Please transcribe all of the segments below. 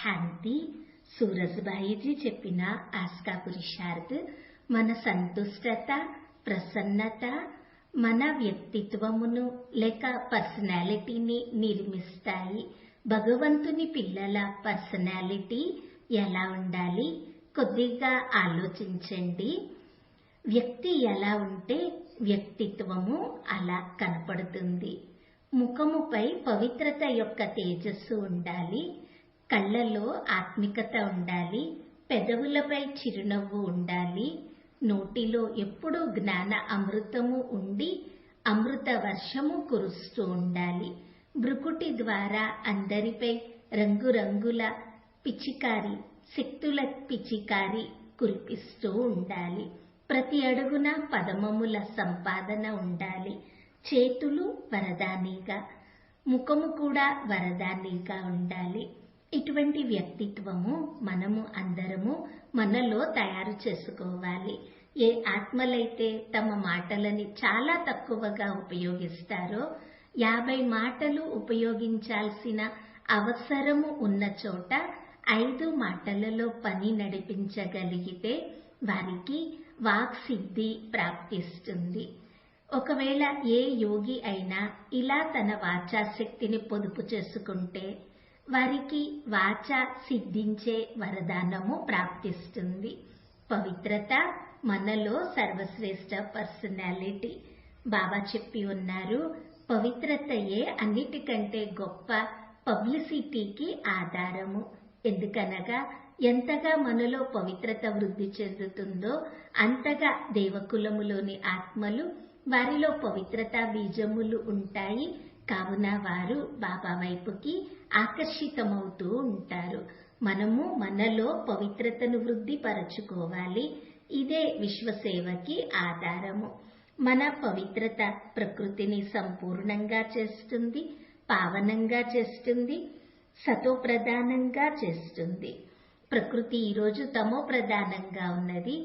శాంతి. సూరజ్భాయిజీ చెప్పిన ఆస్కా పురుషార్థ్ మన సంతుష్టత, ప్రసన్నత మన వ్యక్తిత్వమును లేక పర్సనాలిటీని నిర్మిస్తాయి. భగవంతుని పిల్లల పర్సనాలిటీ ఎలా ఉండాలి? కొద్దిగా ఆలోచించండి. వ్యక్తి ఎలా ఉంటే వ్యక్తిత్వము అలా కనపడుతుంది. ముఖముపై పవిత్రత యొక్క తేజస్సు ఉండాలి. కళ్ళలో ఆత్మికత ఉండాలి. పెదవులపై చిరునవ్వు ఉండాలి. నోటిలో ఎప్పుడూ జ్ఞాన అమృతము ఉండి అమృత వర్షము కురుస్తూ ఉండాలి. భృకుటి ద్వారా అందరిపై రంగురంగుల పిచికారి, శక్తుల పిచికారి కురిపిస్తూ ఉండాలి. ప్రతి అడుగున పదమముల సంపాదన ఉండాలి. చేతులు వరదానిగా, ముఖము కూడా వరదానిగా ఉండాలి. ఇటువంటి వ్యక్తిత్వము మనము అందరము మనలో తయారు చేసుకోవాలి. ఏ ఆత్మలైతే తమ మాటలని చాలా తక్కువగా ఉపయోగిస్తారో, 50 మాటలు ఉపయోగించాల్సిన అవసరము ఉన్న చోట 5 మాటలలో పని నడిపించగలిగితే వారికి వాక్ సిద్ధి ప్రాప్తిస్తుంది. ఒకవేళ ఏ యోగి అయినా ఇలా తన వాచాశక్తిని పొదుపు చేసుకుంటే వారికి వాచ సిద్ధించే వరదానము ప్రాప్తిస్తుంది. పవిత్రత మనలో సర్వశ్రేష్ఠ పర్సనాలిటీ. బాబా చెప్పి ఉన్నారు, పవిత్రతయే అన్నిటికంటే గొప్ప పబ్లిసిటీకి ఆధారము. ఎందుకనగా ఎంతగా మనలో పవిత్రత వృద్ధి చెందుతుందో అంతగా దేవకులములోని ఆత్మలు వారిలో పవిత్రతా బీజములు ఉంటాయి. కావున వారు బాబా వైపుకి ఆకర్షితమవుతూ ఉంటారు. మనము మనలో పవిత్రతను వృద్ధి పరచుకోవాలి. ఇదే విశ్వసేవకి ఆధారము. మన పవిత్రత ప్రకృతిని సంపూర్ణంగా చేస్తుంది, పావనంగా చేస్తుంది, సతోప్రధానంగా చేస్తుంది. ప్రకృతి ఈరోజు తమో ప్రధానంగా ఉన్నది.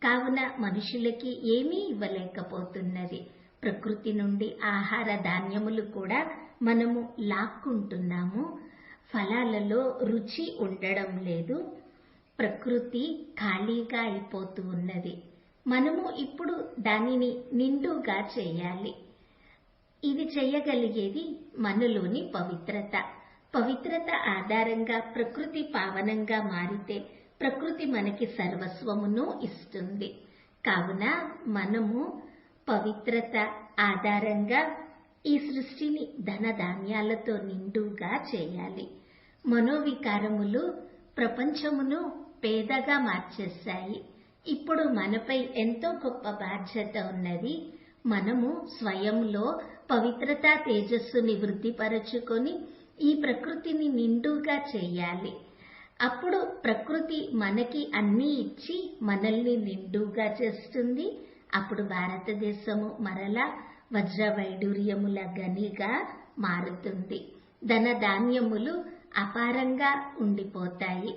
కావున మనుషులకి ఏమీ ఇవ్వలేకపోతున్నది. ప్రకృతి నుండి ఆహార ధాన్యములు కూడా మనము లాక్కుంటున్నాము. ఫలాలలో రుచి ఉండడం లేదు. ప్రకృతి ఖాళీగా అయిపోతూ ఉన్నది. మనము ఇప్పుడు దానిని నిండుగా చేయాలి. ఇది చేయగలిగేది మనలోని పవిత్రత. పవిత్రత ఆధారంగా ప్రకృతి పావనంగా మారితే ప్రకృతి మనకి సర్వస్వమును ఇస్తుంది. కావున మనము పవిత్రత ఆధారంగా ఈ సృష్టిని ధనధాన్యాలతో నిండుగా చేయాలి. మనోవికారములు ప్రపంచమును పేదగా మార్చేశాయి. ఇప్పుడు మనపై ఎంతో గొప్ప బాధ్యత ఉన్నది. మనము స్వయంలో పవిత్రతా తేజస్సుని వృద్ధిపరచుకొని ఈ ప్రకృతిని నిండుగా చేయాలి. అప్పుడు ప్రకృతి మనకి అన్నీ ఇచ్చి మనల్ని నిండుగా చేస్తుంది. అప్పుడు భారతదేశము మరలా వజ్ర వైడూర్యముల గనిగా మారుతుంది. ధనధాన్యములు అపారంగా ఉండిపోతాయి.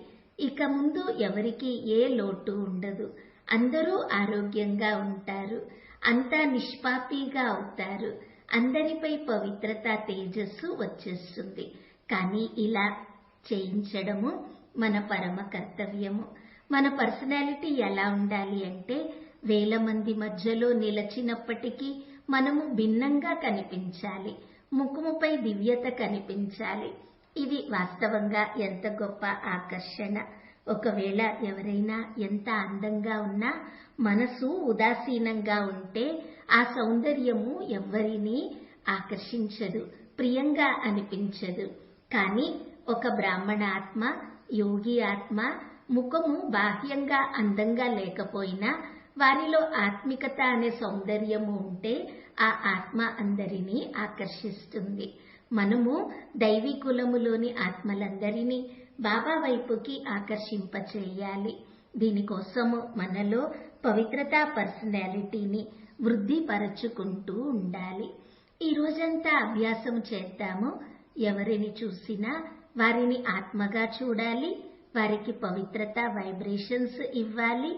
ఇక ముందు ఎవరికి ఏ లోటు ఉండదు. అందరూ ఆరోగ్యంగా ఉంటారు. అంతా నిష్పాపిగా అవుతారు. అందరిపై పవిత్రత తేజస్సు వచ్చేస్తుంది. కానీ ఇలా చేయించడము మన పరమ కర్తవ్యము. మన పర్సనాలిటీ ఎలా ఉండాలి అంటే, 1000 మంది మధ్యలో నిలచినప్పటికీ మనము భిన్నంగా కనిపించాలి. ముఖముపై దివ్యత కనిపించాలి. ఇది వాస్తవంగా ఎంత గొప్ప ఆకర్షణ. ఒకవేళ ఎవరైనా ఎంత అందంగా ఉన్నా మనసు ఉదాసీనంగా ఉంటే ఆ సౌందర్యము ఎవ్వరినీ ఆకర్షించదు, ప్రియంగా అనిపించదు. కానీ ఒక బ్రాహ్మణ ఆత్మ, యోగి ఆత్మ ముఖము బాహ్యంగా అందంగా లేకపోయినా వారిలో ఆత్మికత అనే సౌందర్యము ఉంటే ఆ ఆత్మ అందరినీ ఆకర్షిస్తుంది. మనము దైవీ కులములోని ఆత్మలందరినీ బాబా వైపుకి ఆకర్షింపచేయాలి. దీనికోసము మనలో పవిత్రతా పర్సనాలిటీని వృద్ధిపరచుకుంటూ ఉండాలి. ఈ రోజంతా అభ్యాసం చేద్దాము. ఎవరిని చూసినా వారిని ఆత్మగా చూడాలి. వారికి పవిత్రత వైబ్రేషన్స్ ఇవ్వాలి.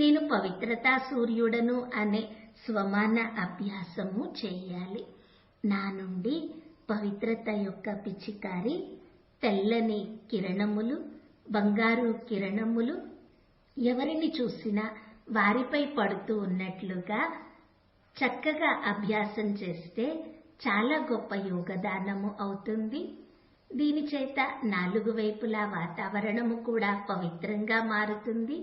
నేను పవిత్రతా సూర్యుడను అనే స్వమాన అభ్యాసము చేయాలి. నా నుండి పవిత్రత యొక్క పిచికారి తెల్లని కిరణములు బంగారు కిరణములు ఎవరిని చూసినా వారిపై పడుతూ ఉన్నట్లుగా చక్కగా అభ్యాసం చేస్తే చాలా గొప్ప యోగదానము అవుతుంది. దీని చేత 4 వైపులా వాతావరణము కూడా పవిత్రంగా మారుతుంది.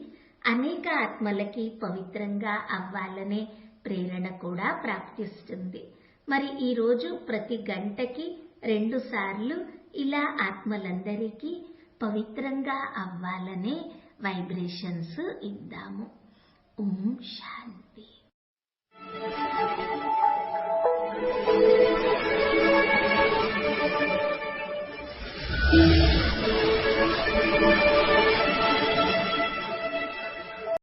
అనేక ఆత్మలకి పవిత్రంగా అవ్వాలనే ప్రేరణ కూడా ప్రాప్తిస్తుంది. మరి ఈరోజు ప్రతి గంటకి 2 సార్లు ఇలా ఆత్మలందరికీ పవిత్రంగా అవ్వాలనే వైబ్రేషన్స్ ఇద్దాము. ఓం శాంతి.